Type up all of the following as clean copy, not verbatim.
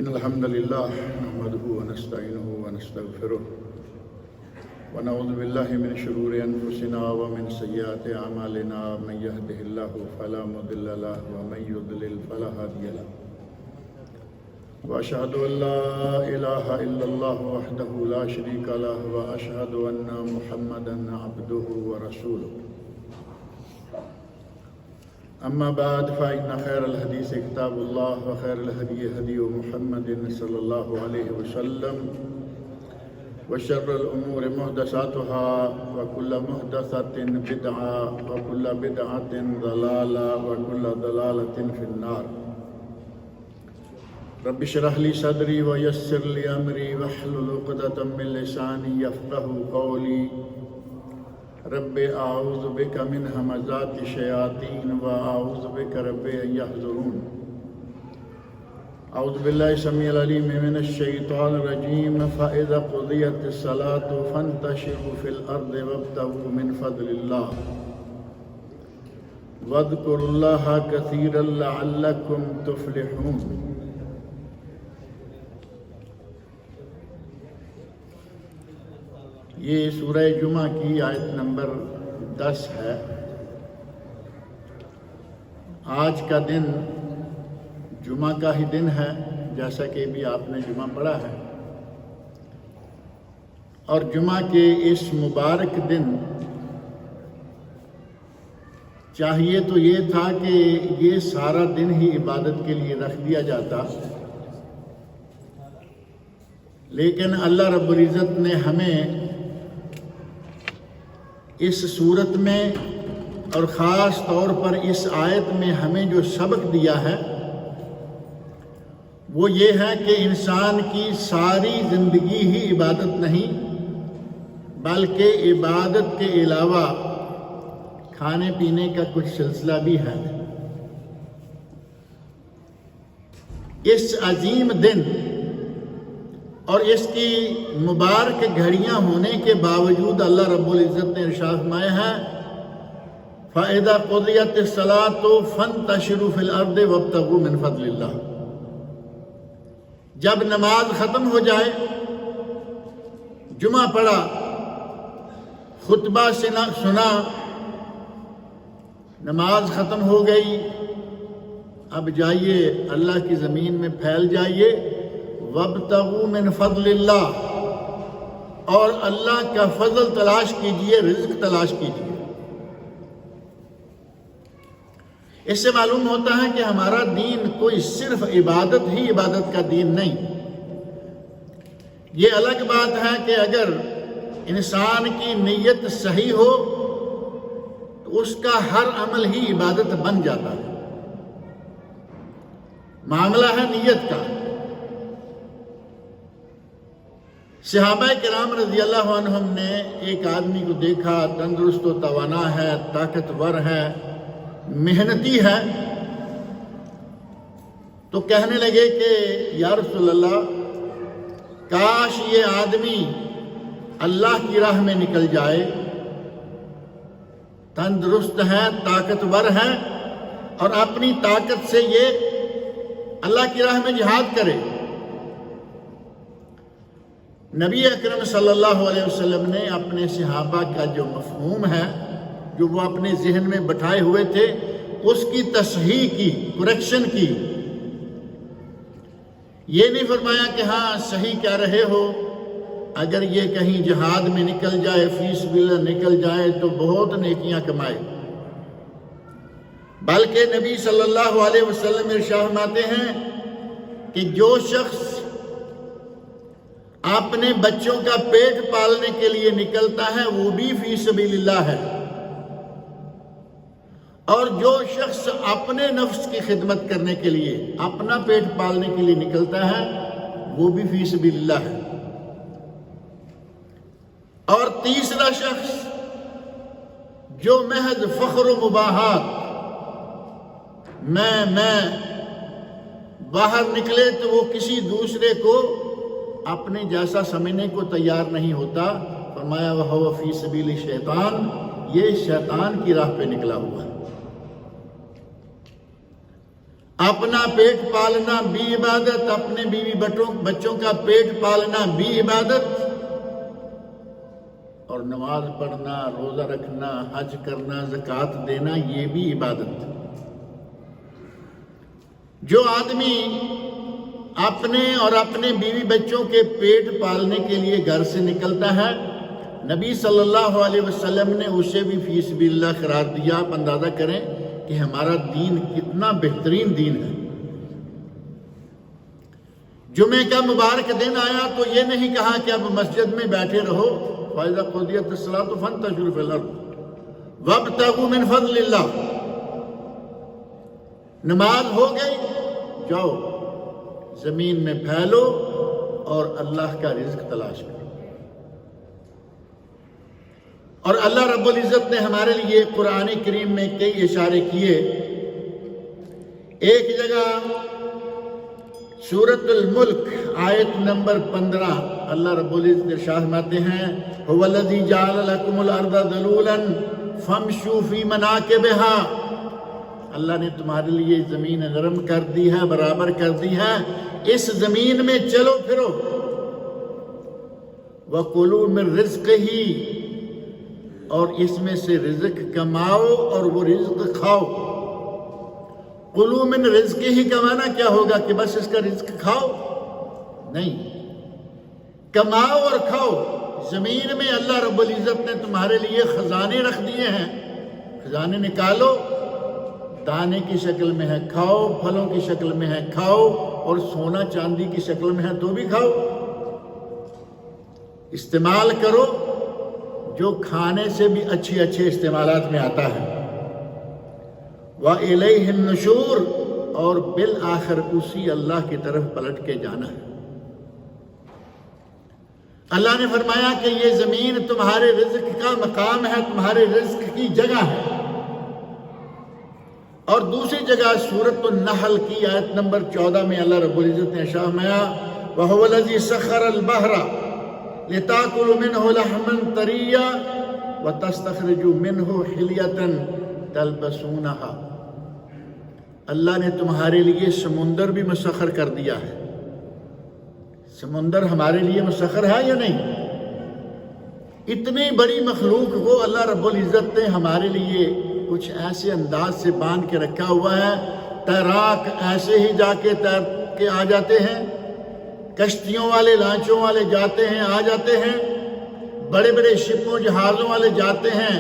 إن الحمد لله نحمده ونستعينه ونستغفره ونعوذ بالله من شرور أنفسنا ومن سيئات أعمالنا من يهده الله فلا مضل له ومن يضلل فلا هادي له وأشهد أن لا إله إلا الله وحده لا شريك له وأشهد أن محمدا عبده ورسوله أما بعد فإن خير الحديث كتاب الله وخير الهدي هدي محمد صلى الله عليه وسلم وشر الأمور محدثاتها وكل محدثة بدعة وكل بدعة ضلالة وكل ضلالة في النار رب اشرح لي صدري ويسر لي أمري واحلل عقدة من لساني يفقهوا قولي رب اعوذ بک من همزات الشیاطین واعوذ بک رب ان یحضرون اعوذ باللہ السمیع العلیم من الشیطان الرجیم فاذا قضیت الصلاة فانتشروا فی الارض وابتغوا من فضل اللہ واذکروا اللہ کثیرا لعلکم تفلحون۔ یہ سورہ جمعہ کی آیت نمبر 10 ہے۔ آج کا دن جمعہ کا ہی دن ہے، جیسا کہ بھی آپ نے جمعہ پڑھا ہے، اور جمعہ کے اس مبارک دن چاہیے تو یہ تھا کہ یہ سارا دن ہی عبادت کے لیے رکھ دیا جاتا، لیکن اللہ رب العزت نے ہمیں اس صورت میں اور خاص طور پر اس آیت میں ہمیں جو سبق دیا ہے وہ یہ ہے کہ انسان کی ساری زندگی ہی عبادت نہیں بلکہ عبادت کے علاوہ کھانے پینے کا کچھ سلسلہ بھی ہے۔ اس عظیم دن اور اس کی مبارک گھڑیاں ہونے کے باوجود اللہ رب العزت نے ارشاد فرمایا ہے فَإِذَا قُضِيَتِ الصَّلَاةُ فَانتَشِرُوا فِي الْأَرْضِ وَابْتَغُوا مِنْ فَضْلِ اللَّهِ۔ جب نماز ختم ہو جائے، جمعہ پڑھا، خطبہ سنا، نماز ختم ہو گئی، اب جائیے اللہ کی زمین میں پھیل جائیے، وَابْتَغُوا مِنْ فَضْلِ اللَّهِ، اور اللہ کا فضل تلاش کیجئے، رزق تلاش کیجئے۔ اس سے معلوم ہوتا ہے کہ ہمارا دین کوئی صرف عبادت ہی عبادت کا دین نہیں۔ یہ الگ بات ہے کہ اگر انسان کی نیت صحیح ہو تو اس کا ہر عمل ہی عبادت بن جاتا ہے۔ معاملہ ہے نیت کا۔ صحابہ کرام رضی اللہ عنہم نے ایک آدمی کو دیکھا، تندرست و توانا ہے، طاقتور ہے، محنتی ہے، تو کہنے لگے کہ یا رسول اللہ، کاش یہ آدمی اللہ کی راہ میں نکل جائے، تندرست ہے، طاقتور ہے، اور اپنی طاقت سے یہ اللہ کی راہ میں جہاد کرے۔ نبی اکرم صلی اللہ علیہ وسلم نے اپنے صحابہ کا جو مفہوم ہے، جو وہ اپنے ذہن میں بٹھائے ہوئے تھے، اس کی تصحیح کی، کریکشن کی۔ یہ نہیں فرمایا کہ ہاں صحیح کہہ رہے ہو، اگر یہ کہیں جہاد میں نکل جائے، فی سبیل اللہ نکل جائے تو بہت نیکیاں کمائے، بلکہ نبی صلی اللہ علیہ وسلم ارشاد فرماتے ہیں کہ جو شخص اپنے بچوں کا پیٹ پالنے کے لیے نکلتا ہے وہ بھی فی سبیل اللہ ہے، اور جو شخص اپنے نفس کی خدمت کرنے کے لیے، اپنا پیٹ پالنے کے لیے نکلتا ہے وہ بھی فی سبیل اللہ ہے۔ اور تیسرا شخص جو محض فخر و مباحات، میں باہر نکلے تو وہ کسی دوسرے کو اپنے جیسا سمجھنے کو تیار نہیں ہوتا، فرمایا وَهُوَ فِي سَبِيلِ الشَّيْطَانِ، یہ شیطان کی راہ پہ نکلا ہوا ہے۔ اپنا پیٹ پالنا بھی عبادت، اپنے بیوی بچوں کا پیٹ پالنا بھی عبادت، اور نماز پڑھنا، روزہ رکھنا، حج کرنا، زکوٰۃ دینا یہ بھی عبادت۔ جو آدمی اپنے اور اپنے بیوی بچوں کے پیٹ پالنے کے لیے گھر سے نکلتا ہے، نبی صلی اللہ علیہ وسلم نے اسے بھی فی سبیل اللہ قرار دیا۔ آپ اندازہ کریں کہ ہمارا دین کتنا بہترین دین ہے۔ جمعے کا مبارک دن آیا تو یہ نہیں کہا کہ اب مسجد میں بیٹھے رہو، فَإِذَا قُضِيَتِ الصَّلَاةُ فَانتَشِرُوا فِي الْأَرْضِ وَابْتَغُوا مِنْ فَضْلِ اللَّهِ۔ نماز ہو گئی، جاؤ زمین میں پھیلو اور اللہ کا رزق تلاش کرو۔ اور اللہ رب العزت نے ہمارے لیے قرآن کریم میں کئی اشارے کیے۔ ایک جگہ سورۃ الملک آیت نمبر 15 اللہ رب العزت ارشاد فرماتے ہیں هُوَ الَّذِي جَعَلَ لَكُمُ الْأَرْضَ ذَلُولًا فَامْشُوا فِي مَنَاكِبِهَا۔ اللہ نے تمہارے لیے زمین نرم کر دی ہے، برابر کر دی ہے، اس زمین میں چلو پھرو۔ وَكُلُوا مِن رِزْقِهِ، اور اس میں سے رزق کماؤ اور وہ رزق کھاؤ۔ قُلُوا مِن رِزْقِهِ کا معنی کیا ہوگا کہ بس اس کا رزق کھاؤ؟ نہیں، کماؤ اور کھاؤ۔ زمین میں اللہ رب العزت نے تمہارے لیے خزانے رکھ دیے ہیں، خزانے نکالو، دانے کی شکل میں ہے کھاؤ، پھلوں کی شکل میں ہے کھاؤ، اور سونا چاندی کی شکل میں ہے تو بھی کھاؤ۔ استعمال کرو جو کھانے سے بھی اچھے استعمالات میں آتا ہے۔ وَإِلَيْهِ النُّشُورُ، اور بالآخر اسی اللہ کی طرف پلٹ کے جانا ہے۔ اللہ نے فرمایا کہ یہ زمین تمہارے رزق کا مقام ہے، تمہارے رزق کی جگہ ہے۔ اور دوسری جگہ سورۃ النحل کی آیت نمبر 14 میں اللہ رب العزت نے ارشاد فرمایا وَهُوَ الَّذِي سَخَّرَ الْبَحْرَ لِتَأْكُلُوا مِنْهُ لَحْمًا طَرِيًّا وَتَسْتَخْرِجُوا مِنْهُ حِلْيَةً تَلْبَسُونَهَا۔ اللہ نے تمہارے لیے سمندر بھی مسخر کر دیا ہے۔ سمندر ہمارے لیے مسخر ہے یا نہیں؟ اتنی بڑی مخلوق کو اللہ رب العزت نے ہمارے لیے کچھ ایسے انداز سے باندھ کے رکھا ہوا ہے، تیراک ایسے ہی جا کے تیر کے آ جاتے ہیں، کشتیوں والے لانچوں والے جاتے ہیں آ جاتے ہیں، بڑے بڑے شپوں جہازوں والے جاتے ہیں،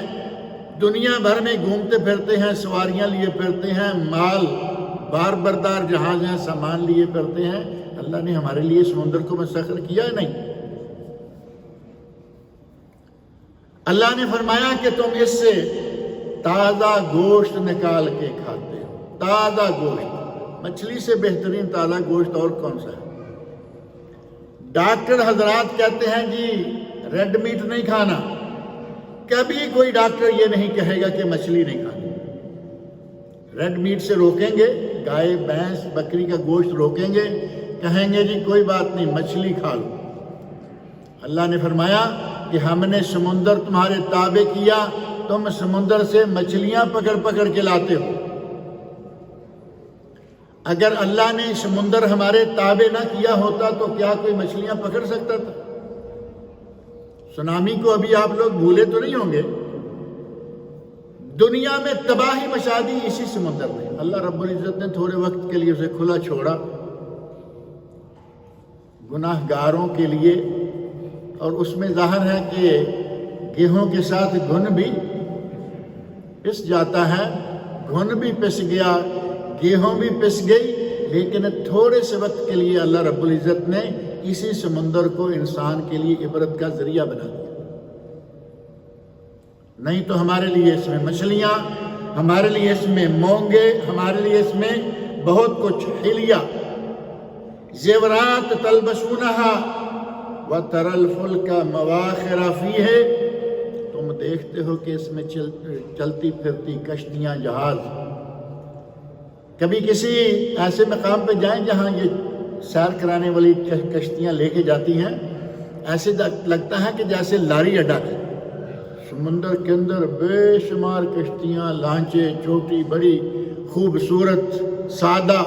دنیا بھر میں گھومتے پھرتے ہیں، سواریاں لیے پھرتے ہیں، مال بار بردار جہاز ہیں، سامان لیے پھرتے ہیں۔ اللہ نے ہمارے لیے سمندر کو مسخر کیا ہے نہیں؟ اللہ نے فرمایا کہ تم اس سے تازہ گوشت نکال کے کھاتے ہو۔ تازہ گوشت، مچھلی سے بہترین تازہ گوشت اور کون سا ہے؟ ڈاکٹر حضرات کہتے ہیں جی ریڈ میٹ نہیں کھانا، کبھی کوئی ڈاکٹر یہ نہیں کہے گا کہ مچھلی نہیں کھانی۔ ریڈ میٹ سے روکیں گے، گائے بھینس بکری کا گوشت روکیں گے، کہیں گے جی کوئی بات نہیں مچھلی کھا لو۔ اللہ نے فرمایا کہ ہم نے سمندر تمہارے تابع کیا، تم سمندر سے مچھلیاں پکڑ پکڑ کے لاتے ہو۔ اگر اللہ نے سمندر ہمارے تابع نہ کیا ہوتا تو کیا کوئی مچھلیاں پکڑ سکتا تھا؟ سونامی کو ابھی آپ لوگ بھولے تو نہیں ہوں گے؟ دنیا میں تباہی مچا دی اسی سمندر نے۔ اللہ رب العزت نے تھوڑے وقت کے لیے اسے کھلا چھوڑا گناہ گاروں کے لیے، اور اس میں ظاہر ہے کہ گیہوں کے ساتھ گھن بھی پس جاتا ہے، گھن بھی پس گیا، گیہوں بھی پس گئی، لیکن تھوڑے سے وقت کے لیے اللہ رب العزت نے اسی سمندر کو انسان کے لیے عبرت کا ذریعہ بنا دیا۔ نہیں تو ہمارے لیے اس میں مچھلیاں، ہمارے لیے اس میں مونگے، ہمارے لیے اس میں بہت کچھ حلیہ زیورات تلبسونہا وَتَرَى الْفُلْكَ مَوَاخِرَ فِيهِ، تم دیکھتے ہو کہ اس میں چلتی پھرتی کشتیاں، جہاز۔ کبھی کسی ایسے مقام پہ جائیں جہاں یہ سیر کرانے والی کشتیاں لے کے جاتی ہیں، ایسے لگتا ہے کہ جیسے لاری اڈا ہے۔ سمندر کے اندر بے شمار کشتیاں، لانچے، چھوٹی بڑی خوبصورت، سادہ،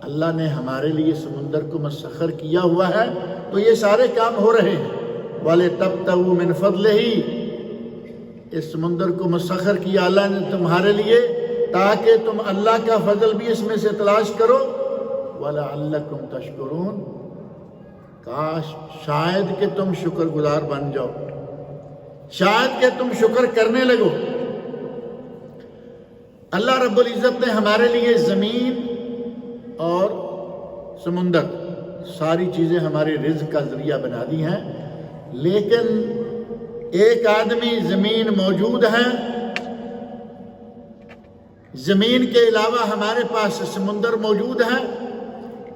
اللہ نے ہمارے لیے سمندر کو مسخر کیا ہوا ہے تو یہ سارے کام ہو رہے ہیں۔ وَلِتَبْتَغُوا مِنْ فَضْلِهِ، اس سمندر کو مسخر کیا اللہ نے تمہارے لیے تاکہ تم اللہ کا فضل بھی اس میں سے تلاش کرو۔ وَلَعَلَّكُمْ تَشْكُرُونَ، کاش شاید کہ تم شکر گزار بن جاؤ، شاید کہ تم شکر کرنے لگو۔ اللہ رب العزت نے ہمارے لیے زمین اور سمندر ساری چیزیں ہمارے رزق کا ذریعہ بنا دی ہیں، لیکن ایک آدمی زمین موجود ہے، زمین کے علاوہ ہمارے پاس سمندر موجود ہے،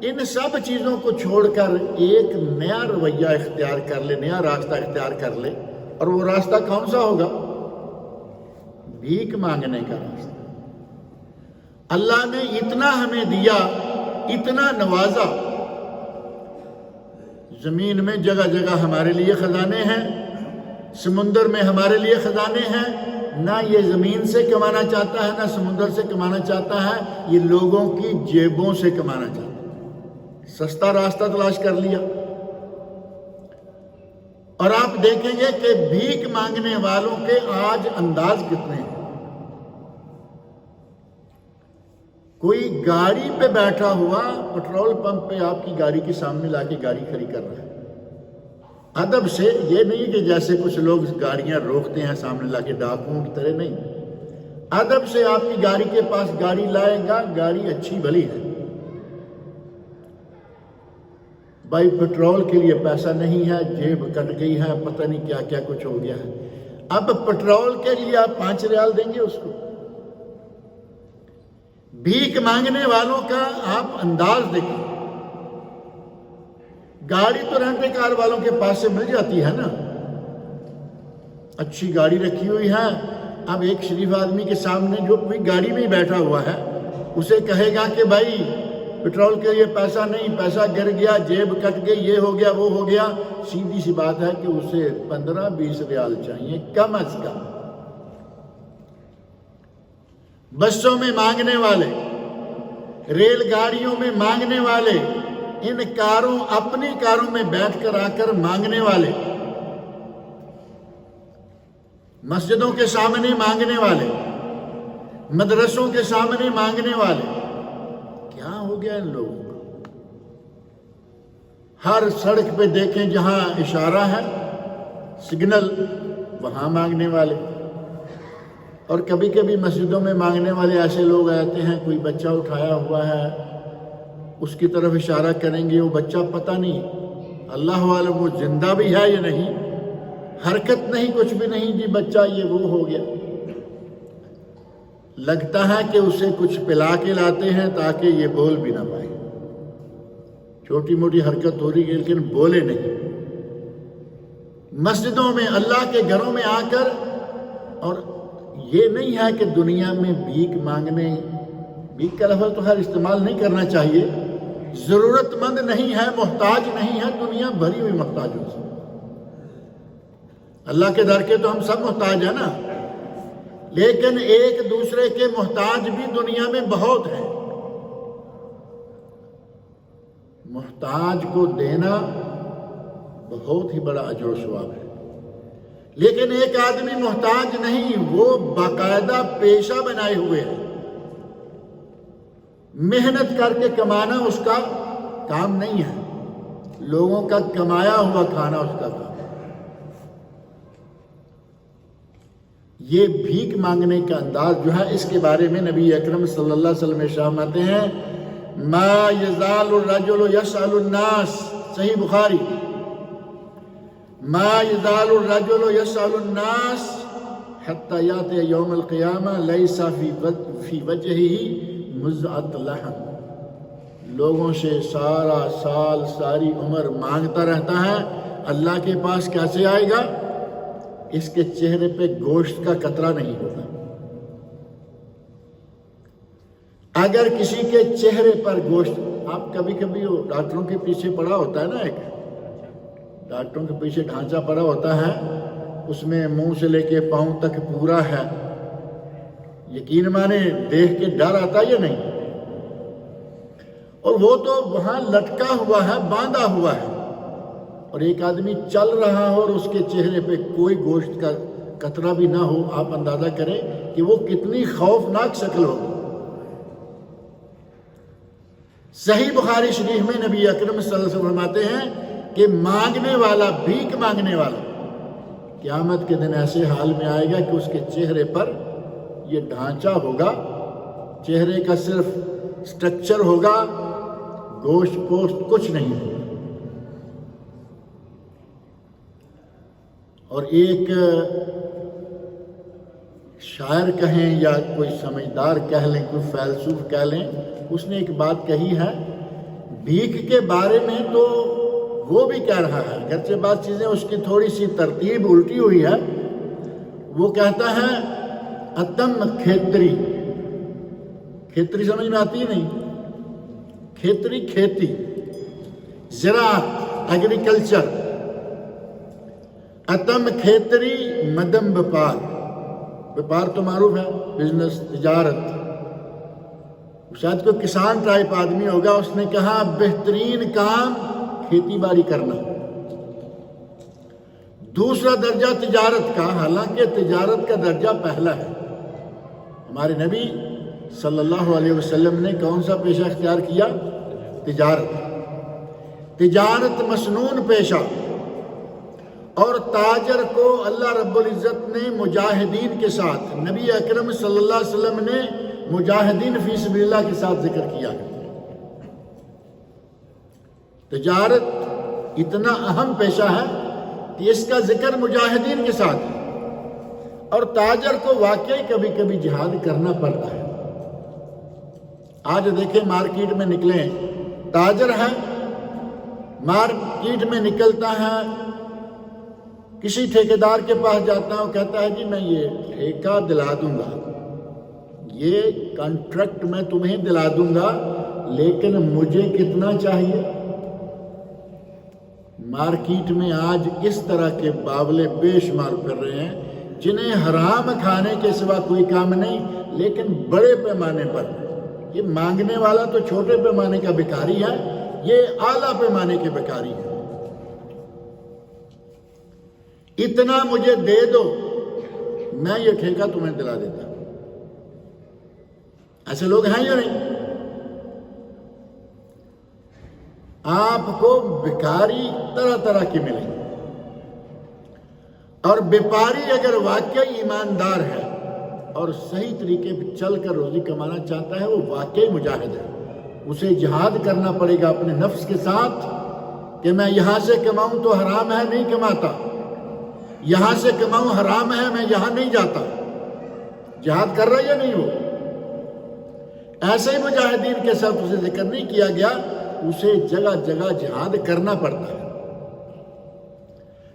ان سب چیزوں کو چھوڑ کر ایک نیا رویہ اختیار کر لے، نیا راستہ اختیار کر لے، اور وہ راستہ کون سا ہوگا؟ بھیک مانگنے کا راستہ۔ اللہ نے اتنا ہمیں دیا، اتنا نوازا، زمین میں جگہ جگہ ہمارے لیے خزانے ہیں، سمندر میں ہمارے لیے خزانے ہیں، نہ یہ زمین سے کمانا چاہتا ہے نہ سمندر سے کمانا چاہتا ہے، یہ لوگوں کی جیبوں سے کمانا چاہتا ہے، سستا راستہ تلاش کر لیا۔ اور آپ دیکھیں گے کہ بھیک مانگنے والوں کے آج انداز کتنے ہیں۔ کوئی گاڑی پہ بیٹھا ہوا پٹرول پمپ پہ آپ کی گاڑی کے سامنے لا کے گاڑی کھڑی کر رہا ہے، ادب سے، یہ نہیں کہ جیسے کچھ لوگ گاڑیاں روکتے ہیں سامنے لا کے ڈاکوؤں کی طرح، نہیں، ادب سے آپ کی گاڑی کے پاس گاڑی لائے گا، گاڑی اچھی بھلی ہے، بھائی پٹرول کے لیے پیسہ نہیں ہے، جیب کٹ گئی ہے، پتہ نہیں کیا کیا کچھ ہو گیا ہے، اب پٹرول کے لیے آپ 5 ریال دیں گے اس کو؟ بھیک مانگنے والوں کا آپ انداز دیکھیں، گاڑی تو رینٹ کار والوں کے پاس سے مل جاتی ہے نا، اچھی گاڑی رکھی ہوئی ہے، اب ایک شریف آدمی کے سامنے جو کوئی گاڑی میں ہی بیٹھا ہوا ہے اسے کہے گا کہ بھائی پٹرول کے لیے پیسہ نہیں، پیسہ گر گیا، جیب کٹ گئی، یہ ہو گیا وہ ہو گیا، سیدھی سی بات ہے کہ اسے 15-20 ریال چاہیے کم از کم۔ بسوں میں مانگنے والے، ریل گاڑیوں میں مانگنے والے، ان کاروں، اپنی کاروں میں بیٹھ کر آ کر مانگنے والے، مسجدوں کے سامنے مانگنے والے، مدرسوں کے سامنے مانگنے والے، کیا ہو گیا ان لوگوں کو؟ ہر سڑک پہ دیکھیں جہاں اشارہ ہے، سگنل، وہاں مانگنے والے۔ اور کبھی کبھی مسجدوں میں مانگنے والے ایسے لوگ آتے ہیں، کوئی بچہ اٹھایا ہوا ہے، اس کی طرف اشارہ کریں گے، وہ بچہ پتہ نہیں اللہ عالم وہ زندہ بھی ہے یا نہیں، حرکت نہیں، کچھ بھی نہیں، جی بچہ یہ وہ ہو گیا، لگتا ہے کہ اسے کچھ پلا کے لاتے ہیں تاکہ یہ بول بھی نہ پائے، چھوٹی موٹی حرکت ہو رہی ہے لیکن بولے نہیں۔ مسجدوں میں، اللہ کے گھروں میں آ کر، اور یہ نہیں ہے کہ دنیا میں بھیک مانگنے، بھیک کا لفظ تو خیر استعمال نہیں کرنا چاہیے، ضرورت مند نہیں ہے، محتاج نہیں ہے، دنیا بھری ہوئی محتاجوں سے، اللہ کے در کے تو ہم سب محتاج ہیں نا، لیکن ایک دوسرے کے محتاج بھی دنیا میں بہت ہیں۔ محتاج کو دینا بہت ہی بڑا اجر و ثواب ہے، لیکن ایک آدمی محتاج نہیں، وہ باقاعدہ پیشہ بنائے ہوئے ہے، محنت کر کے کمانا اس کا کام نہیں ہے، لوگوں کا کمایا ہوا کھانا اس کا کام ہے۔ یہ بھیک مانگنے کا انداز جو ہے، اس کے بارے میں نبی اکرم صلی اللہ علیہ وسلم ارشاد فرماتے ہیں، ما یزال الرجل یسأل الناس، صحیح بخاری، ما یزال الرجل یسأل الناس حتی یاتی یوم القیامہ لیس فی وجہہ مزعۃ لحم، لوگوں سے سارا سال، ساری عمر مانگتا رہتا ہے، اللہ کے پاس کیسے آئے گا؟ اس کے چہرے پہ گوشت کا قطرہ نہیں ہوگا۔ اگر کسی کے چہرے پر گوشت، آپ کبھی کبھی ڈاکٹروں کے پیچھے پڑا ہوتا ہے نا، ایک ڈاکٹروں کے پیچھے ڈھانچہ پڑا ہوتا ہے، اس میں منہ سے لے کے پاؤں تک پورا ہے، یقین مانے دیکھ کے ڈر آتا یا نہیں؟ اور وہ تو وہاں لٹکا ہوا ہے، باندھا ہوا ہے، اور ایک آدمی چل رہا ہو اور اس کے چہرے پہ کوئی گوشت کا قطرہ بھی نہ ہو، آپ اندازہ کریں کہ وہ کتنی خوفناک شکل ہوگی۔ صحیح بخاری شریف میں نبی اکرم صلی اللہ علیہ وسلم فرماتے ہیں کہ مانگنے والا، بھیک مانگنے والا قیامت کے دن ایسے حال میں آئے گا کہ اس کے چہرے پر یہ ڈھانچہ ہوگا، چہرے کا صرف سٹرکچر ہوگا، گوشت پوشت کچھ نہیں ہوگا۔ اور ایک شاعر کہیں یا کوئی سمجھدار کہہ لیں، کوئی فیلسوف کہہ لیں، اس نے ایک بات کہی ہے بھیک کے بارے میں، تو وہ بھی کہہ رہا ہے، اگرچہ بعض چیزیں اس کی تھوڑی سی ترتیب الٹی ہوئی ہے۔ وہ کہتا ہے اتم کھیتری، کھیتری سمجھ میں آتی نہیں، کھیتری کھیتی، زراعت، ایگریکلچر، اتم کھیتری مدم وپار، وپار تو معروف ہے، بزنس، تجارت، شاید کوئی کسان ٹائپ آدمی ہوگا، اس نے کہا بہترین کام کھیتی باڑی کرنا۔ دوسرا درجہ تجارت کا، حالانکہ تجارت کا درجہ پہلا ہے۔ ہمارے نبی صلی اللہ علیہ وسلم نے کون سا پیشہ اختیار کیا؟ تجارت، تجارت مسنون پیشہ، اور تاجر کو اللہ رب العزت نے مجاہدین کے ساتھ، نبی اکرم صلی اللہ علیہ وسلم نے مجاہدین فی سبیل اللہ کے ساتھ ذکر کیا ہے۔ تجارت اتنا اہم پیشہ ہے کہ اس کا ذکر مجاہدین کے ساتھ ہے، اور تاجر کو واقعی کبھی کبھی جہاد کرنا پڑتا ہے۔ آج دیکھیں مارکیٹ میں نکلیں، تاجر ہے، مارکیٹ میں نکلتا ہے، کسی ٹھیکیدار کے پاس جاتا ہے، وہ کہتا ہے جی میں یہ ٹھیکہ دلا دوں گا، یہ کانٹریکٹ میں تمہیں دلا دوں گا، لیکن مجھے کتنا چاہیے؟ مارکیٹ میں آج اس طرح کے باولے بے شمار پھر رہے ہیں جنہیں حرام کھانے کے سوا کوئی کام نہیں، لیکن بڑے پیمانے پر۔ یہ مانگنے والا تو چھوٹے پیمانے کا بھکاری ہے، یہ اعلیٰ پیمانے کے بھکاری ہے۔ اتنا مجھے دے دو، میں یہ ٹھیکہ تمہیں دلا دیتا ہوں۔ ایسے لوگ ہیں یا نہیں؟ آپ کو بھکاری طرح طرح کی ملیں گے، اور بیپاری اگر واقعی ایماندار ہے اور صحیح طریقے پہ چل کر روزی کمانا چاہتا ہے، وہ واقعی مجاہد ہے۔ اسے جہاد کرنا پڑے گا اپنے نفس کے ساتھ کہ میں یہاں سے کماؤں تو حرام ہے، نہیں کماتا، یہاں سے کماؤں حرام ہے، میں یہاں نہیں جاتا۔ جہاد کر رہا یا نہیں؟ وہ ایسے ہی مجاہدین کے ساتھ اسے ذکر نہیں کیا گیا، اسے جگہ جگہ جہاد کرنا پڑتا ہے۔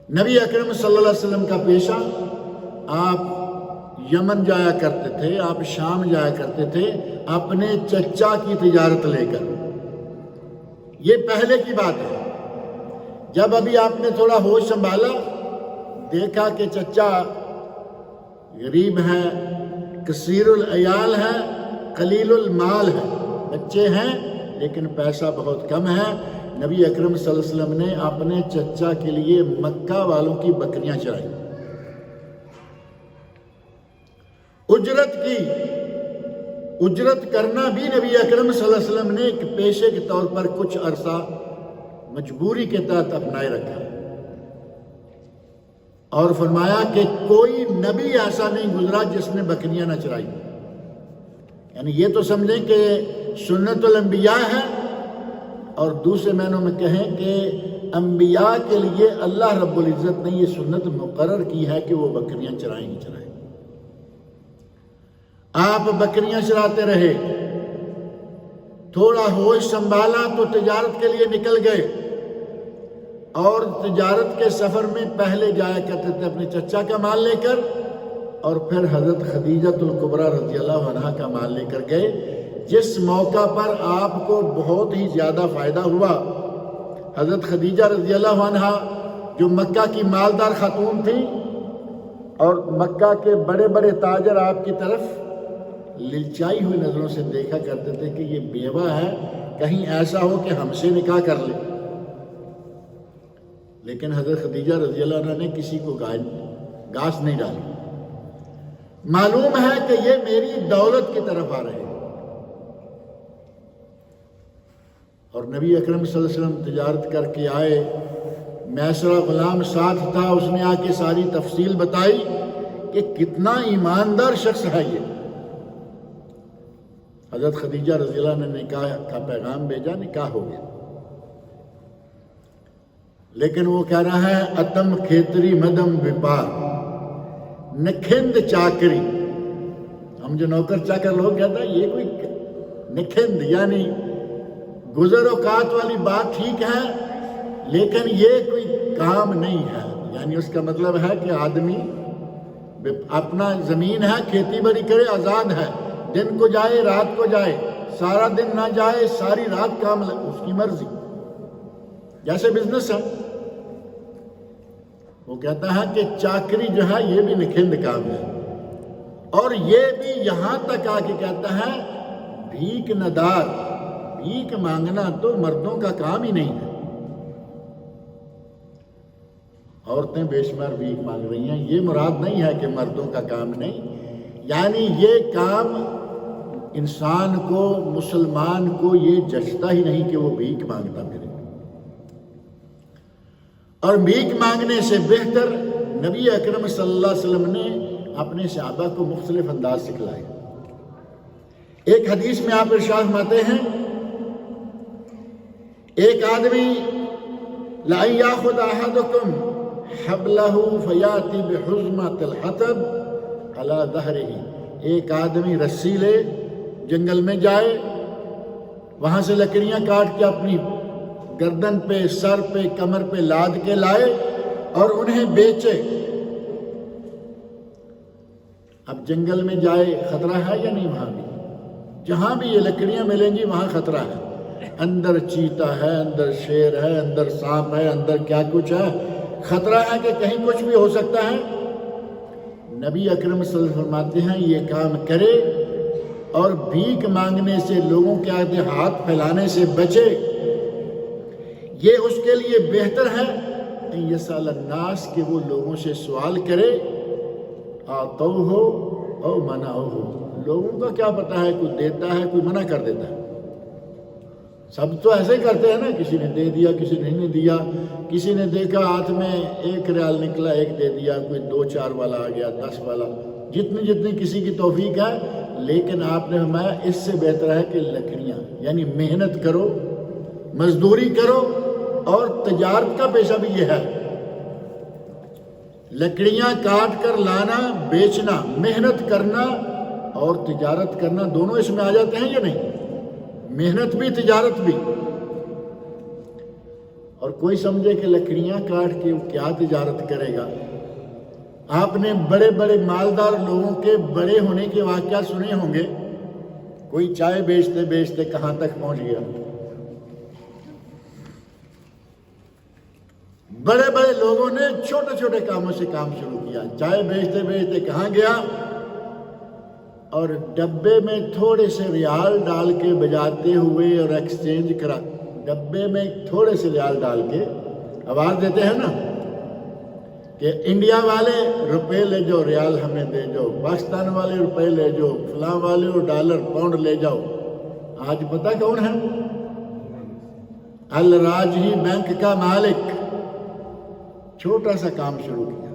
نبی اکرم صلی اللہ علیہ وسلم کا پیشہ، آپ یمن جایا کرتے تھے، آپ شام جایا کرتے تھے اپنے چچا کی تجارت لے کر۔ یہ پہلے کی بات ہے۔ جب ابھی آپ نے تھوڑا ہوش سنبھالا، دیکھا کہ چچا غریب ہے، کثیر العیال ہے، قلیل المال ہے، بچے ہیں لیکن پیسہ بہت کم ہے، نبی اکرم صلی اللہ علیہ وسلم نے اپنے چچا کے لیے مکہ والوں کی بکریاں چرائیں، اجرت کی۔ اجرت کرنا بھی نبی اکرم صلی اللہ علیہ وسلم نے ایک پیشے کے طور پر کچھ عرصہ مجبوری کے تحت اپنائے رکھا، اور فرمایا کہ کوئی نبی ایسا نہیں گزرا جس نے بکریاں نہ چرائی۔ یعنی یہ تو سمجھیں کہ سنت الانبیاء ہے، اور دوسرے معنوں میں کہیں کہ انبیاء کے لیے اللہ رب العزت نے یہ سنت مقرر کی ہے کہ وہ بکریاں چرائیں ہی چرائیں۔ آپ بکریاں چراتے رہے، تھوڑا ہوش سنبھالا تو تجارت کے لیے نکل گئے، اور تجارت کے سفر میں پہلے جایا کرتے تھے اپنے چچا کا مال لے کر، اور پھر حضرت خدیجہ الکبریٰ رضی اللہ عنہا کا مال لے کر گئے۔ جس موقع پر آپ کو بہت ہی زیادہ فائدہ ہوا، حضرت خدیجہ رضی اللہ عنہا جو مکہ کی مالدار خاتون تھیں، اور مکہ کے بڑے بڑے تاجر آپ کی طرف للچائی ہوئی نظروں سے دیکھا کرتے تھے کہ یہ بیوہ ہے، کہیں ایسا ہو کہ ہم سے نکاح کر لے۔ لیکن حضرت خدیجہ رضی اللہ عنہ نے کسی کو گاس نہیں ڈالی۔ معلوم ہے کہ یہ میری دولت کی طرف آ رہے ہیں۔ اور نبی اکرم صلی اللہ علیہ وسلم تجارت کر کے آئے، میسرہ غلام ساتھ تھا، اس نے آ کے ساری تفصیل بتائی کہ کتنا ایماندار شخص ہے یہ۔ حضرت خدیجہ رضی اللہ عنہ نے نکاح کا پیغام بھیجا، نکاح ہو گیا۔ لیکن وہ کہہ رہا ہے اتم کھیتری مدم وپار، نکھند چاکری۔ ہم جو نوکر چاکر لوگ کہتے ہیں یہ کوئی نکھند، یعنی گزر اوقات والی بات ٹھیک ہے لیکن یہ کوئی کام نہیں ہے۔ یعنی اس کا مطلب ہے کہ آدمی اپنا زمین ہے، کھیتی باڑی کرے، آزاد ہے، دن کو جائے رات کو جائے، سارا دن نہ جائے ساری رات کام، اس کی مرضی، جیسے بزنس ہے۔ وہ کہتا ہے کہ چاکری جو ہے یہ بھی نکھند کام ہے، اور یہ بھی یہاں تک آ کے کہتا ہے بھیک ندار، بھیک مانگنا تو مردوں کا کام ہی نہیں ہے۔ عورتیں بے شمار بھیک مانگ رہی ہیں، یہ مراد نہیں ہے کہ مردوں کا کام نہیں، یعنی یہ کام انسان کو، مسلمان کو یہ جچتا ہی نہیں کہ وہ بھیک مانگتا پھرے۔ اور بھیک مانگنے سے بہتر نبی اکرم صلی اللہ علیہ وسلم نے اپنے صحابہ کو مختلف انداز سکھلائے۔ ایک حدیث میں آپ ارشاد فرماتے ہیں ایک آدمی لَأَن يَأْخُذَ أَحَدُكُمْ حَبْلَهُ فَيَأْتِي بِحُزْمَةِ الْحَطَبِ عَلَى ظَهْرِهِ، ایک آدمی رسی لے، جنگل میں جائے، وہاں سے لکڑیاں کاٹ کے اپنی گردن پہ، سر پہ، کمر پہ لاد کے لائے اور انہیں بیچے۔ اب جنگل میں جائے، خطرہ ہے یا نہیں؟ وہاں بھی، جہاں بھی یہ لکڑیاں ملیں گی وہاں خطرہ ہے، اندر چیتا ہے، اندر شیر ہے، اندر سانپ ہے، اندر کیا کچھ ہے، خطرہ ہے کہ کہیں کچھ بھی ہو سکتا ہے۔ نبی اکرم صلی اللہ علیہ وسلم فرماتے ہیں یہ کام کرے اور بھیک مانگنے سے، لوگوں کے آگے ہاتھ پھیلانے سے بچے، یہ اس کے لیے بہتر ہے ان یسأل الناس، کہ وہ لوگوں سے سوال کرے، آتوہ او منعوہ، لوگوں کا کیا پتہ ہے، کوئی دیتا ہے کوئی منع کر دیتا ہے۔ سب تو ایسے ہی کرتے ہیں نا، کسی نے دے دیا، کسی نے نہیں دیا، کسی نے دیکھا ہاتھ میں 1 ریال نکلا 1 دے دیا، کوئی 2-4 والا آ گیا، 10 والا، جتنی کسی کی توفیق ہے۔ لیکن آپ نے فرمایا اس سے بہتر ہے کہ لکڑیاں، یعنی محنت کرو، مزدوری کرو، اور تجارت کا پیشہ بھی یہ ہے، لکڑیاں کاٹ کر لانا، بیچنا، محنت کرنا اور تجارت کرنا، دونوں اس میں آ جاتے ہیں یا نہیں؟ محنت بھی، تجارت بھی۔ اور کوئی سمجھے کہ لکڑیاں کاٹ کے کیا تجارت کرے گا؟ آپ نے بڑے بڑے مالدار لوگوں کے بڑے ہونے کے واقعات سنے ہوں گے، کوئی چائے بیچتے بیچتے کہاں تک پہنچ گیا، بڑے بڑے لوگوں نے چھوٹے چھوٹے کاموں سے کام شروع کیا، چائے بیچتے بیچتے کہاں گیا، اور ڈبے میں تھوڑے سے ریال ڈال کے بجاتے ہوئے اور ایکسچینج کرا، ڈبے میں تھوڑے سے ریال ڈال کے آواز دیتے ہیں نا کہ انڈیا والے روپے لے جاؤ، ریال ہمیں دے جاؤ، پاکستان والے روپے لے جاؤ، فلاں والے ڈالر پاؤنڈ لے جاؤ۔ آج پتہ کون ہے؟ الراجحی بینک کا مالک، چھوٹا سا کام شروع کیا،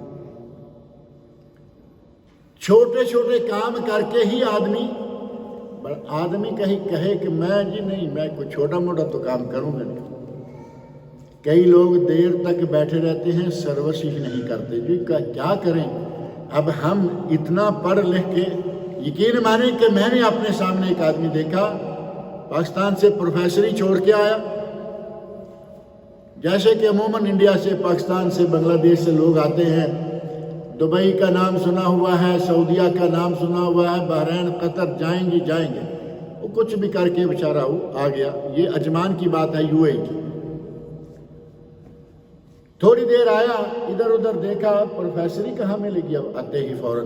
چھوٹے چھوٹے کام کر کے ہی آدمی کہیں کہے کہ میں جی نہیں، میں کوئی چھوٹا موٹا تو کام کروں گا نہیں۔ کئی لوگ دیر تک بیٹھے رہتے ہیں، سروس ہی نہیں کرتے، جی کیا کریں؟ اب ہم اتنا پڑھ لکھ کے، یقین مانیں کہ میں نے اپنے سامنے ایک آدمی دیکھا، پاکستان سے پروفیسری چھوڑ کے آیا، جیسے کہ عموماً انڈیا سے، پاکستان سے، بنگلہ دیش سے لوگ آتے ہیں، دبئی کا نام سنا ہوا ہے، سعودیہ کا نام سنا ہوا ہے، بحرین، قطر، جائیں گے، وہ کچھ بھی کر کے بیچارہ آ گیا۔ یہ اجمان کی بات ہے، UAE کی۔ تھوڑی دیر آیا، ادھر ادھر دیکھا، پروفیسری کہاں ملے گی؟ اب آتے ہی فوراً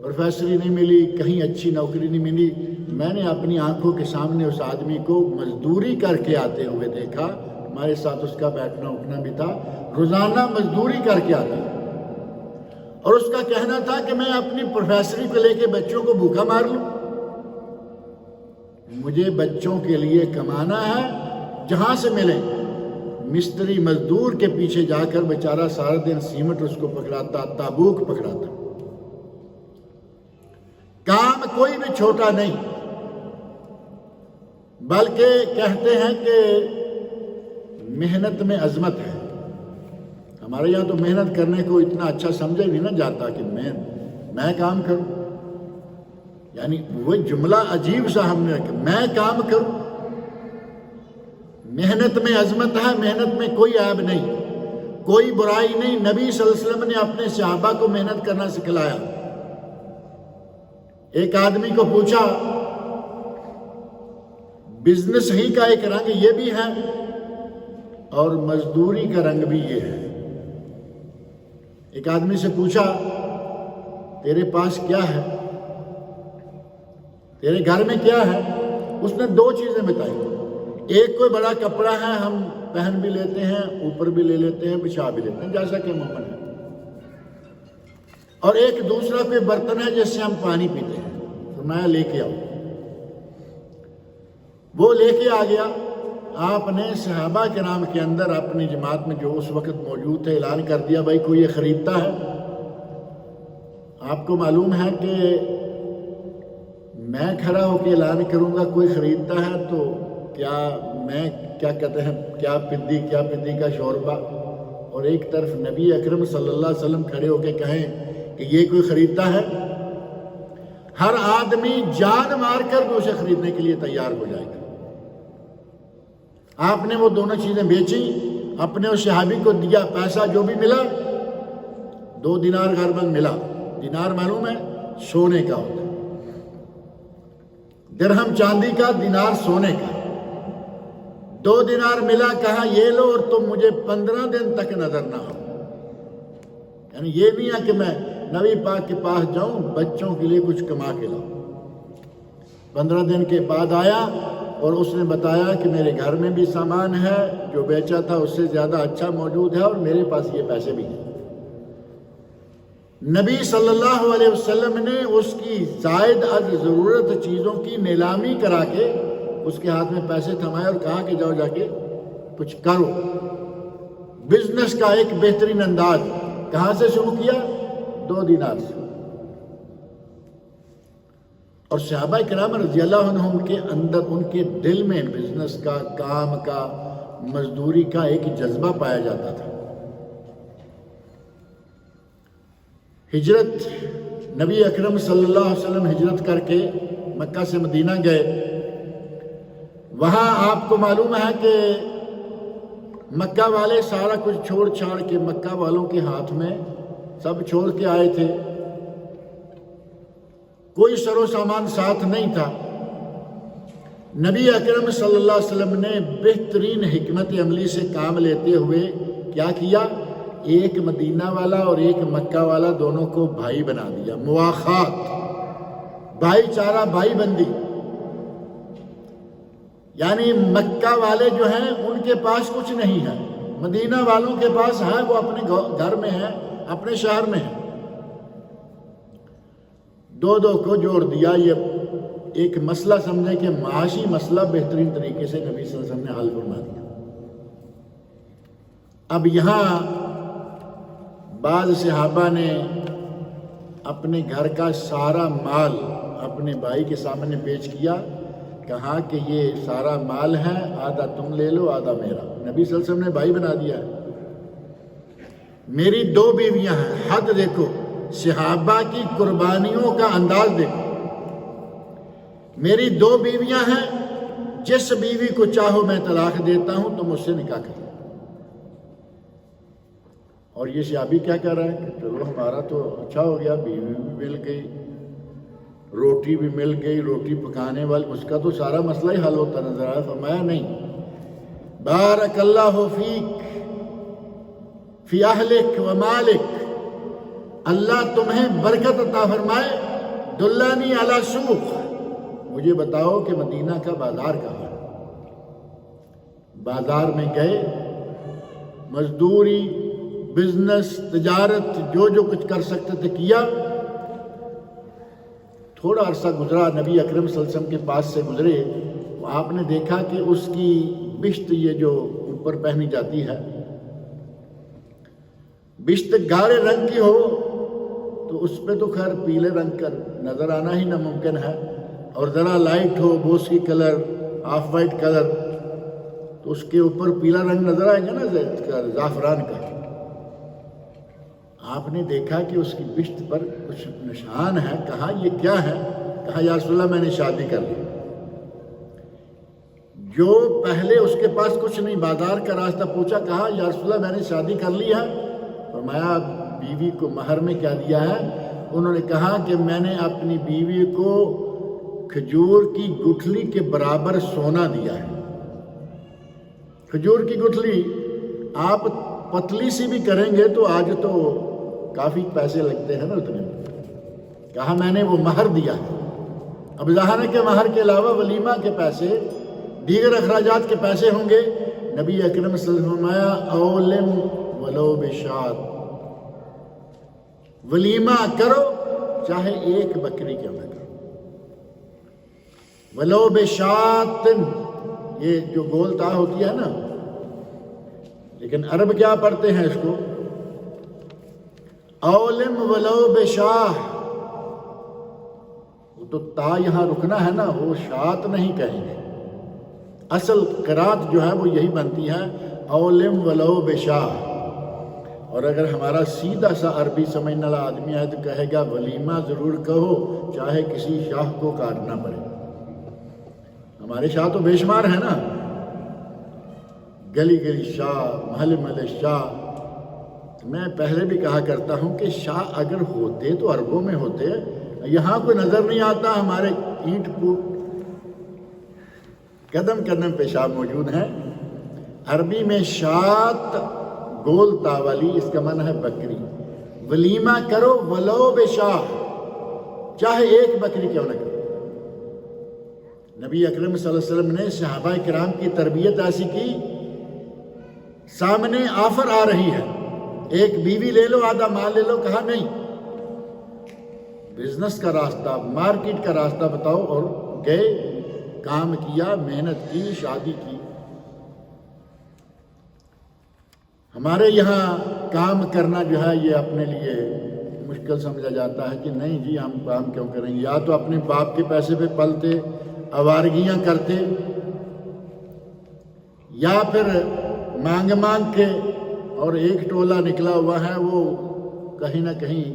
پروفیسری نہیں ملی، کہیں اچھی نوکری نہیں ملی، میں نے اپنی آنکھوں کے سامنے اس آدمی کو مزدوری کر کے آتے ہوئے دیکھا، ہمارے ساتھ اس کا بیٹھنا اٹھنا بھی تھا، روزانہ مزدوری کر کے آتا، اور اس کا کہنا تھا کہ میں اپنی پروفیسری کو لے کے بچوں کو بھوکا مار لوں، مجھے بچوں کے لیے کمانا ہے، جہاں سے ملے۔ مستری مزدور کے پیچھے جا کر بیچارہ سارا دن سیمنٹ اس کو پکڑاتا، تابوک پکڑاتا، کام کوئی بھی چھوٹا نہیں، بلکہ کہتے ہیں کہ محنت میں عظمت ہے۔ ہمارے یہاں تو محنت کرنے کو اتنا اچھا سمجھا نہیں نہ جاتا کہ میں کام کروں، یعنی وہ جملہ عجیب سا ہم نے رکھا، میں کام کروں۔ محنت میں عظمت ہے، محنت میں کوئی عیب نہیں، کوئی برائی نہیں۔ نبی صلی اللہ علیہ وسلم نے اپنے صحابہ کو محنت کرنا سکھلایا۔ ایک آدمی کو پوچھا، بزنس ہی کا ایک رنگ یہ بھی ہے اور مزدوری کا رنگ بھی یہ ہے۔ ایک آدمی سے پوچھا، تیرے پاس کیا ہے، تیرے گھر میں کیا ہے؟ اس نے دو چیزیں بتائی، ایک کوئی بڑا کپڑا ہے، ہم پہن بھی لیتے ہیں، اوپر بھی لے لیتے ہیں، بچھا بھی لیتے ہیں، جیسا کہ مومن ہے، اور ایک دوسرا کوئی برتن ہے جس سے ہم پانی پیتے ہیں۔ فرمایا لے کے آؤ۔ وہ لے کے آ گیا۔ آپ نے صحابہ کرام کے اندر اپنی جماعت میں جو اس وقت موجود تھے اعلان کر دیا، بھائی کوئی یہ خریدتا ہے؟ آپ کو معلوم ہے کہ میں کھڑا ہو کے اعلان کروں گا کوئی خریدتا ہے تو کیا میں کیا کہتے ہیں، کیا پدی کا شوربہ، اور ایک طرف نبی اکرم صلی اللہ علیہ وسلم کھڑے ہو کے کہیں کہ یہ کوئی خریدتا ہے؟ ہر آدمی جان مار کر بھی اسے خریدنے کے لیے تیار ہو جائے گا۔ آپ نے وہ دونوں چیزیں بیچی، اپنے اس صحابی کو دیا، پیسہ جو بھی ملا 2 دینار غالباً ملا۔ دینار معلوم ہے سونے کا ہوتا ہے، درہم چاندی کا، دینار سونے کا۔ 2 دینار ملا، کہا یہ لو اور تم مجھے 15 دن تک نظر نہ آؤ۔ یعنی یہ نہیں ہے کہ میں نبی پاک کے پاس جاؤں بچوں کے لیے کچھ کما کے لاؤں۔ 15 دن کے بعد آیا اور اس نے بتایا کہ میرے گھر میں بھی سامان ہے، جو بیچا تھا اس سے زیادہ اچھا موجود ہے، اور میرے پاس یہ پیسے بھی ہیں۔ نبی صلی اللہ علیہ وسلم نے اس کی زائد از ضرورت چیزوں کی نیلامی کرا کے اس کے ہاتھ میں پیسے تھمائے اور کہا کہ جاؤ جا کے کچھ کرو۔ بزنس کا ایک بہترین انداز کہاں سے شروع کیا؟ 2 دینار سے۔ اور صحابہ کرام رضی اللہ عنہم کے اندر، ان کے دل میں بزنس کا، کام کا، مزدوری کا ایک جذبہ پایا جاتا تھا۔ ہجرت، نبی اکرم صلی اللہ علیہ وسلم ہجرت کر کے مکہ سے مدینہ گئے۔ وہاں آپ کو معلوم ہے کہ مکہ والے سارا کچھ چھوڑ چھاڑ کے، مکہ والوں کے ہاتھ میں سب چھوڑ کے آئے تھے، کوئی سر و سامان ساتھ نہیں تھا۔ نبی اکرم صلی اللہ علیہ وسلم نے بہترین حکمت عملی سے کام لیتے ہوئے کیا کیا؟ ایک مدینہ والا اور ایک مکہ والا دونوں کو بھائی بنا دیا، مواخات، بھائی چارہ، بھائی بندی۔ یعنی مکہ والے جو ہیں ان کے پاس کچھ نہیں ہے، مدینہ والوں کے پاس ہے، وہ اپنے گھر میں ہیں، اپنے شہر میں ہیں۔ دو کو جوڑ دیا۔ یہ ایک مسئلہ سمجھیں کہ معاشی مسئلہ بہترین طریقے سے نبی صلی اللہ علیہ وسلم نے حل فرما دیا۔ اب یہاں بعض صحابہ نے اپنے گھر کا سارا مال اپنے بھائی کے سامنے پیش کیا، کہا کہ یہ سارا مال ہے، آدھا تم لے لو، آدھا میرا۔ نبی صلی اللہ علیہ وسلم نے بھائی بنا دیا ہے۔ میری 2 بیویاں ہیں، حد دیکھو، صحابہ کی قربانیوں کا انداز دیکھو۔ میری 2 بیویاں ہیں، جس بیوی کو چاہو میں طلاق دیتا ہوں، تم مجھ سے نکاح کرو۔ اور یہ صحابی کیا کہہ رہا ہے کہ چلو ہمارا تو اچھا ہو گیا، بیوی بھی مل گئی، روٹی بھی مل گئی، روٹی پکانے والی، اس کا تو سارا مسئلہ ہی حل ہوتا نظر آیا۔ فرمایا نہیں، بارک اللہ فیک فی اہلک و مالک، اللہ تمہیں برکت عطا فرمائے دلانی علی سوق، مجھے بتاؤ کہ مدینہ کا بازار کہاں ہے۔ بازار میں گئے، مزدوری، بزنس، تجارت، جو کچھ کر سکتے تھے کیا۔ تھوڑا عرصہ گزرا، نبی اکرم صلی اللہ علیہ وسلم کے پاس سے گزرے، آپ نے دیکھا کہ اس کی بشت، یہ جو اوپر پہنی جاتی ہے، بشت گارے رنگ کی ہو تو اس پہ تو خیر پیلے رنگ کا نظر آنا ہی ناممکن ہے، اور ذرا لائٹ ہو، بوسکی کلر، آف وائٹ کلر، تو اس کے اوپر پیلا رنگ نظر آئے گا نا، زعفران کا۔ آپ نے دیکھا کہ اس کی بشت پر کچھ نشان ہے، کہا یہ کیا ہے؟ کہا یا رسول اللہ میں نے شادی کر لی۔ جو پہلے اس کے پاس کچھ نہیں، بازار کا راستہ پوچھا، کہا یا رسول اللہ میں نے شادی کر لی ہے۔ فرمایا بیوی کو مہر میں کیا دیا ہے؟ انہوں نے کہا کہ میں نے اپنی بیوی کو کھجور کی گٹھلی کے برابر سونا دیا ہے۔ کھجور کی گٹھلی آپ پتلی سی بھی کریں گے تو آج تو کافی پیسے لگتے ہیں نا اتنے میں۔ کہا میں نے وہ مہر دیا ہے۔ اب ظاہر ہے کہ مہر کے علاوہ ولیمہ کے پیسے، دیگر اخراجات کے پیسے ہوں گے۔ نبی اکرم صلی اللہ علیہ وسلم فرمایا اولم ولو بشات، ولیمہ کرو چاہے ایک بکری کیوں نہ کرو، ولو بشات، یہ جو گول تا ہوتی ہے نا، لیکن عرب کیا پڑھتے ہیں اس کو؟ اولم ولو بشاہ، وہ تو تا یہاں رکنا ہے نا، وہ شات نہیں کہیں گے۔ اصل قرات جو ہے وہ یہی بنتی ہے اولم ولو بشاہ۔ اور اگر ہمارا سیدھا سا عربی سمجھنے والا آدمی ہے تو کہے گا ولیمہ ضرور کہو چاہے کسی شاہ کو کاٹنا پڑے۔ ہمارے شاہ تو بے شمار ہیں نا، گلی گلی شاہ، محلے محلے شاہ۔ میں پہلے بھی کہا کرتا ہوں کہ شاہ اگر ہوتے تو عربوں میں ہوتے، یہاں کوئی نظر نہیں آتا۔ ہمارے اینٹ پوٹ قدم قدم پہ شاہ موجود ہیں۔ عربی میں شات گول تا والی، اس کا معنی ہے بکری۔ ولیمہ کرو ولو بشاہ، چاہے ایک بکری کیوں نہ کرو۔ نبی اکرم صلی اللہ علیہ وسلم نے صحابہ کرام کی تربیت ایسی کی، سامنے آفر آ رہی ہے، ایک بیوی لے لو، آدھا مال لے لو، کہا نہیں، بزنس کا راستہ، مارکیٹ کا راستہ بتاؤ، اور گئے، کام کیا، محنت کی، شادی کی۔ ہمارے یہاں کام کرنا جو ہے یہ اپنے لیے مشکل سمجھا جاتا ہے کہ نہیں جی ہم کام کیوں کریں گے، یا تو اپنے باپ کے پیسے پہ پلتے، آوارگیاں کرتے، یا پھر مانگ مانگ کے، اور ایک ٹولہ نکلا ہوا ہے وہ کہیں نہ کہیں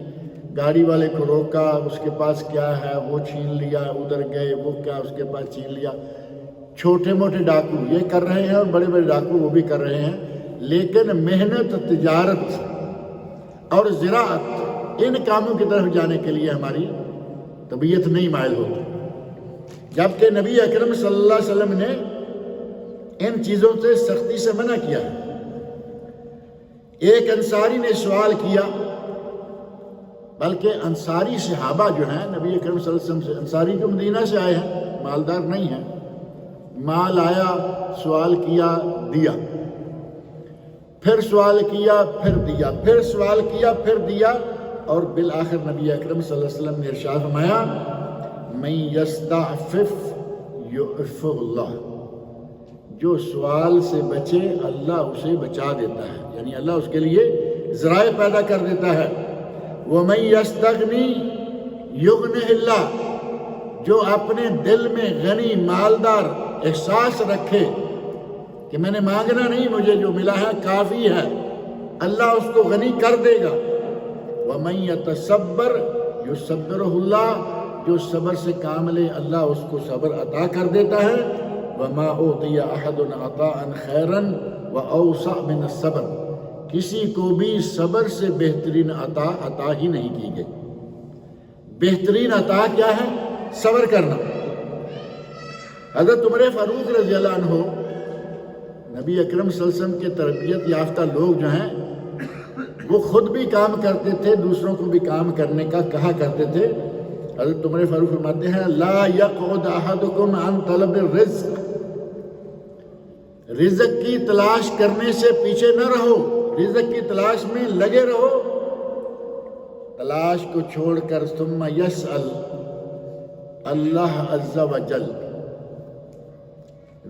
گاڑی والے کو روکا، اس کے پاس کیا ہے وہ چھین لیا، ادھر گئے وہ کیا اس کے پاس چھین لیا۔ چھوٹے موٹے ڈاکو یہ کر رہے ہیں اور بڑے بڑے ڈاکو وہ بھی کر رہے ہیں، لیکن محنت، تجارت اور زراعت، ان کاموں کی طرف جانے کے لیے ہماری طبیعت نہیں مائل ہوتی، جبکہ نبی اکرم صلی اللہ علیہ وسلم نے ان چیزوں سے سختی سے منع کیا ہے۔ ایک انصاری نے سوال کیا، بلکہ انصاری صحابہ جو ہیں نبی اکرم صلی اللہ علیہ وسلم سے، انصاری جو مدینہ سے آئے ہیں، مالدار نہیں ہیں، مال آیا، سوال کیا، دیا، پھر سوال کیا، پھر دیا، پھر سوال کیا، پھر دیا، اور بالآخر نبی اکرم صلی اللہ علیہ وسلم نے ارشاد فرمایا من یستعفف یعفہ اللہ، جو سوال سے بچے اللہ اسے بچا دیتا ہے، یعنی اللہ اس کے لیے ذرائع پیدا کر دیتا ہے۔ وَمَن یستغنی یغنہ اللہ، جو اپنے دل میں غنی مالدار احساس رکھے کہ میں نے مانگنا نہیں، مجھے جو ملا ہے کافی ہے، اللہ اس کو غنی کر دے گا۔ وَمَن یتصبر یصبرہ اللہ، جو صبر سے کام لے اللہ اس کو صبر عطا کر دیتا ہے۔ وَمَا أُعْطِيَ أَحَدٌ عَطَاءً خَيْرًا وَأَوْسَعَ مِنَ الصَّبْرِ، کسی کو بھی صبر سے بہترین عطا ہی نہیں کی گئی۔ بہترین عطا کیا ہے؟ صبر کرنا۔ حضرت عمر فاروق رضی اللہ عنہ، نبی اکرم صلی اللہ علیہ وسلم کے تربیت یافتہ لوگ جو ہیں، وہ خود بھی کام کرتے تھے، دوسروں کو بھی کام کرنے کا کہا کرتے تھے۔ حضرت عمر فاروق فرماتے ہیں لا یقعد احدکم عن طلب الرزق، رزق کی تلاش کرنے سے پیچھے نہ رہو، رزق کی تلاش میں لگے رہو، تلاش کو چھوڑ کر ثم یسأل اللہ عز وجل،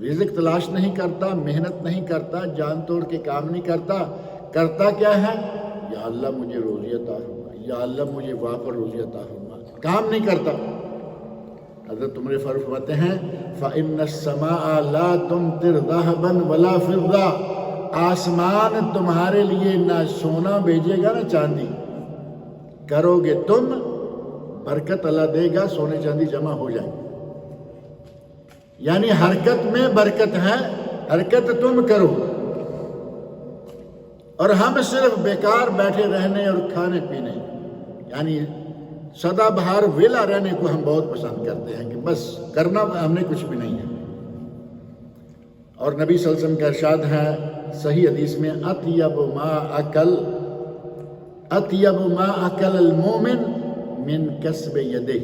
رزق تلاش نہیں کرتا، محنت نہیں کرتا، جان توڑ کے کام نہیں کرتا، کرتا کیا ہے؟ یا اللہ مجھے روزی عطا فرما، یا اللہ مجھے وہاں پر روزی عطا فرما، کام نہیں کرتا۔ حضرت عمر فاروق فرماتے ہیں فَإِنَّ السَّمَاءَ لَا تُمْطِرْ ذَهَبًا وَلَا فِضَّةً، آسمان تمہارے لیے نہ سونا بھیجے گا نہ چاندی، کرو گے تم برکت اللہ دے گا، سونے چاندی جمع ہو جائیں گے، یعنی حرکت میں برکت ہے، حرکت تم کرو، اور ہم صرف بیکار بیٹھے رہنے اور کھانے پینے، یعنی سدا بہار ویلا رہنے کو ہم بہت پسند کرتے ہیں کہ بس کرنا ہم نے کچھ بھی نہیں ہے۔ اور نبی صلی اللہ علیہ وسلم کا ارشاد ہے صحیح حدیث میں اطیب ما اکل المومن من کسب یدہ،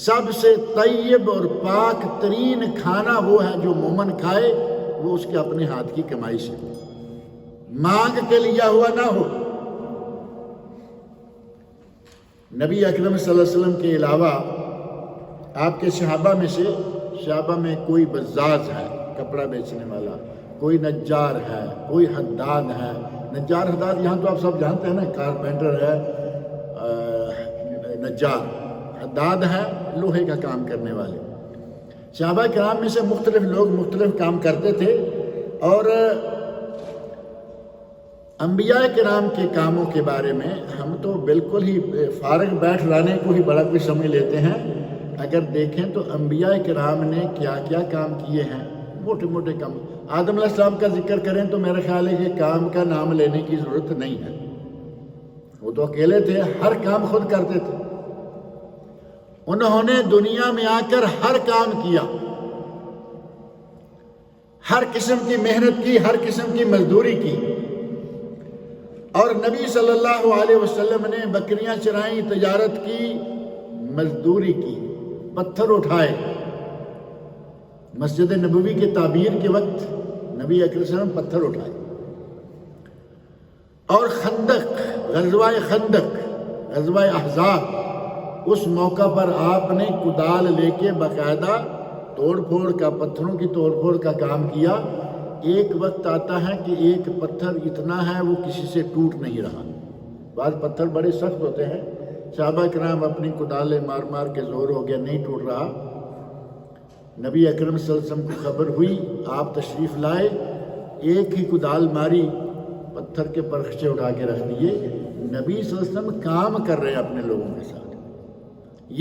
سب سے طیب اور پاک ترین کھانا وہ ہے جو مومن کھائے وہ اس کے اپنے ہاتھ کی کمائی سے، مانگ کے لیا ہوا نہ ہو۔ نبی اکرم صلی اللہ علیہ وسلم کے علاوہ آپ کے صحابہ میں کوئی بزاز ہے کپڑا بیچنے والا، کوئی نجار ہے، کوئی حداد ہے۔ نجار حداد یہاں تو آپ سب جانتے ہیں نا، کارپینٹر ہے، نجار، حداد ہے لوہے کا کام کرنے والے۔ صحابہ کرام میں سے مختلف لوگ مختلف کام کرتے تھے، اور انبیاء کرام کے کاموں کے بارے میں ہم تو بالکل ہی فارغ بیٹھ لانے کو ہی بڑا کچھ سمجھ لیتے ہیں۔ اگر دیکھیں تو انبیاء کرام نے کیا کیا کام کیے ہیں، موٹے موٹے کام۔ آدم علیہ السلام کا ذکر کریں تو میرا خیال ہے کہ کام کا نام لینے کی ضرورت نہیں ہے، وہ تو اکیلے تھے، ہر کام خود کرتے تھے۔ انہوں نے دنیا میں آ کر ہر کام کیا، ہر قسم کی محنت کی، ہر قسم کی مزدوری کی، اور نبی صلی اللہ علیہ وسلم نے بکریاں چرائیں، تجارت کی، مزدوری کی، پتھر اٹھائے۔ مسجد نبوی کے تعبیر کے وقت نبی اکرم صلی اللہ علیہ وسلم پتھر اٹھائے، اور خندق، غزوہ احزاب، اس موقع پر آپ نے کدال لے کے باقاعدہ توڑ پھوڑ کا، پتھروں کی توڑ پھوڑ کا کام کیا۔ ایک وقت آتا ہے کہ ایک پتھر اتنا ہے وہ کسی سے ٹوٹ نہیں رہا، بعض پتھر بڑے سخت ہوتے ہیں، صحابہ کرام اپنی کدالیں مار مار کے زور ہو گیا، نہیں ٹوٹ رہا۔ نبی اکرم صلی اللہ علیہ وسلم کو خبر ہوئی، آپ تشریف لائے، ایک ہی کدال ماری، پتھر کے پرخچے اٹھا کے رکھ دیے۔ نبی صلی اللہ علیہ وسلم کام کر رہے ہیں اپنے لوگوں کے ساتھ،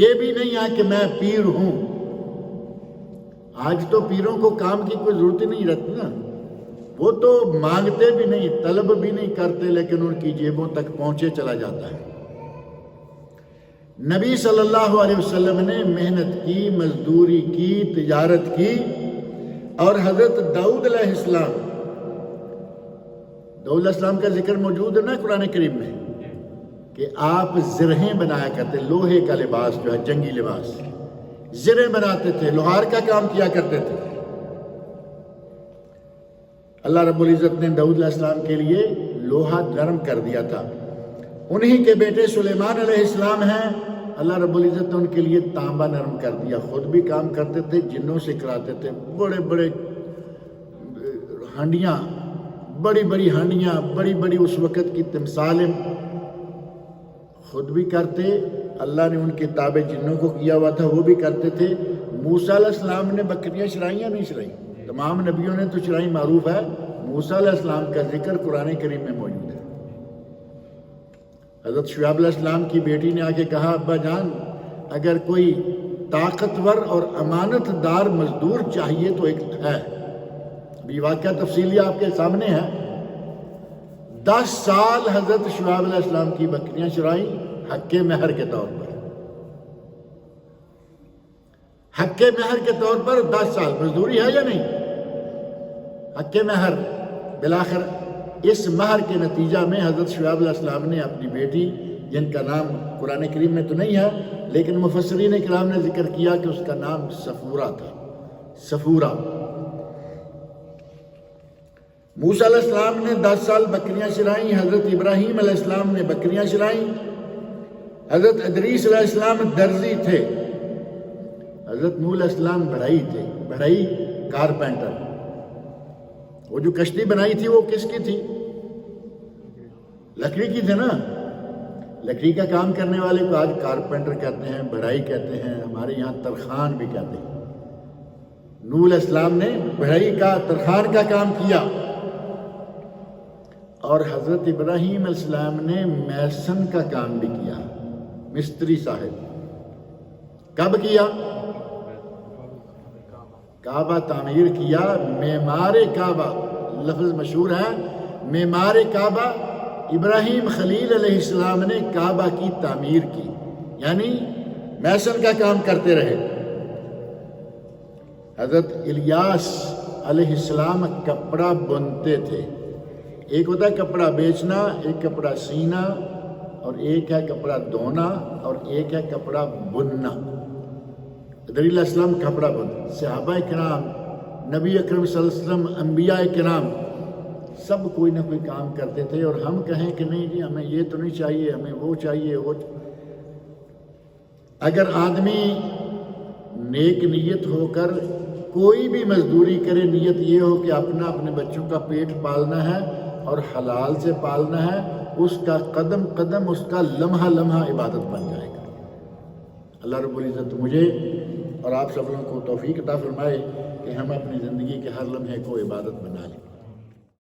یہ بھی نہیں ہے کہ میں پیر ہوں۔ آج تو پیروں کو کام کی کوئی ضرورت ہی نہیں رہتی نا، وہ تو مانگتے بھی نہیں، طلب بھی نہیں کرتے، لیکن ان کی جیبوں تک پہنچے چلا جاتا ہے۔ نبی صلی اللہ علیہ وسلم نے محنت کی، مزدوری کی، تجارت کی، اور حضرت داؤد علیہ السلام، داؤد علیہ السلام کا ذکر موجود ہے نا قرآن کریم میں، کہ آپ زرہیں بنایا کرتے، لوہے کا لباس جو ہے جنگی لباس، زرہیں بناتے تھے، لوہار کا کام کیا کرتے تھے۔ اللہ رب العزت نے داؤد علیہ السلام کے لیے لوہا نرم کر دیا تھا۔ انہی کے بیٹے سلیمان علیہ السلام ہیں، اللہ رب العزت نے ان کے لیے تانبا نرم کر دیا، خود بھی کام کرتے تھے، جنوں سے کراتے تھے، بڑے بڑے ہانڈیاں، بڑی بڑی ہانڈیاں، بڑی بڑی اس وقت کی تمثالیں خود بھی کرتے، اللہ نے ان کے تابع جنوں کو کیا ہوا تھا، وہ بھی کرتے تھے۔ موسیٰ علیہ السلام نے بکریاں چرائیں یا نہیں چرائیں؟ تمام نبیوں نے تو چرائیں، معروف ہے۔ موسیٰ علیہ السلام کا ذکر قرآن کریم میں موجود ہے۔ حضرت شعیب علیہ السلام کی بیٹی نے آ کے کہا، ابا جان اگر کوئی طاقتور اور امانت دار مزدور چاہیے تو ایک ہے، یہ واقعہ تفصیلی آپ کے سامنے ہے۔ 10 سال حضرت شعیب علیہ السلام کی بکریاں چرائیں حق مہر کے طور پر، حق مہر کے طور پر 10 سال مزدوری ہے یا نہیں؟ حق مہر۔ بالآخر اس مہر کے نتیجہ میں حضرت شعیب علیہ السلام نے اپنی بیٹی جن کا نام قرآن کریم میں تو نہیں ہے لیکن مفسرین کرام نے ذکر کیا کہ اس کا نام صفورہ تھا، صفورہ۔ موسیٰ علیہ السلام نے 10 سال بکریاں چرائیں، حضرت ابراہیم علیہ السلام نے بکریاں چرائیں، حضرت ادریس علیہ السلام درزی تھے، حضرت نوح علیہ السلام بڑھئی تھے، بڑھئی کارپینٹر۔ وہ جو کشتی بنائی تھی وہ کس کی تھی؟ لکڑی کی تھی نا۔ لکڑی کا کام کرنے والے کو آج کارپینٹر کہتے ہیں، بڑھئی کہتے ہیں، ہمارے یہاں ترخان بھی کہتے ہیں۔ نوح علیہ السلام نے بڑھئی کا، ترخان کا کام کیا، اور حضرت ابراہیم علیہ السلام نے میسن کا کام بھی کیا، مستری صاحب۔ کب کیا؟ کعبہ تعمیر کیا، معمار کعبہ لفظ مشہور ہے، معمار کعبہ ابراہیم خلیل علیہ السلام نے کعبہ کی تعمیر کی، یعنی میسن کا کام کرتے رہے۔ حضرت الیاس علیہ السلام کپڑا بنتے تھے۔ ایک ہوتا ہے کپڑا بیچنا، ایک کپڑا سینا، اور ایک ہے کپڑا دھونا، اور ایک ہے کپڑا بننا۔ حضرت علیہ السلام کپڑا بن، صحابہ کرام، نبی اکرم صلی اللہ علیہ وسلم، انبیاء کرام، سب کوئی نہ کوئی کام کرتے تھے۔ اور ہم کہیں کہ نہیں جی ہمیں یہ تو نہیں چاہیے، ہمیں وہ چاہیے، وہ اگر آدمی نیک نیت ہو کر کوئی بھی مزدوری کرے، نیت یہ ہو کہ اپنے بچوں کا پیٹ پالنا ہے اور حلال سے پالنا ہے، اس کا قدم قدم، اس کا لمحہ لمحہ عبادت بن جائے گا۔ اللہ رب العزت مجھے اور آپ سب لوگوں کو توفیق عطا فرمائے کہ ہم اپنی زندگی کے ہر لمحے کو عبادت بنا لیں۔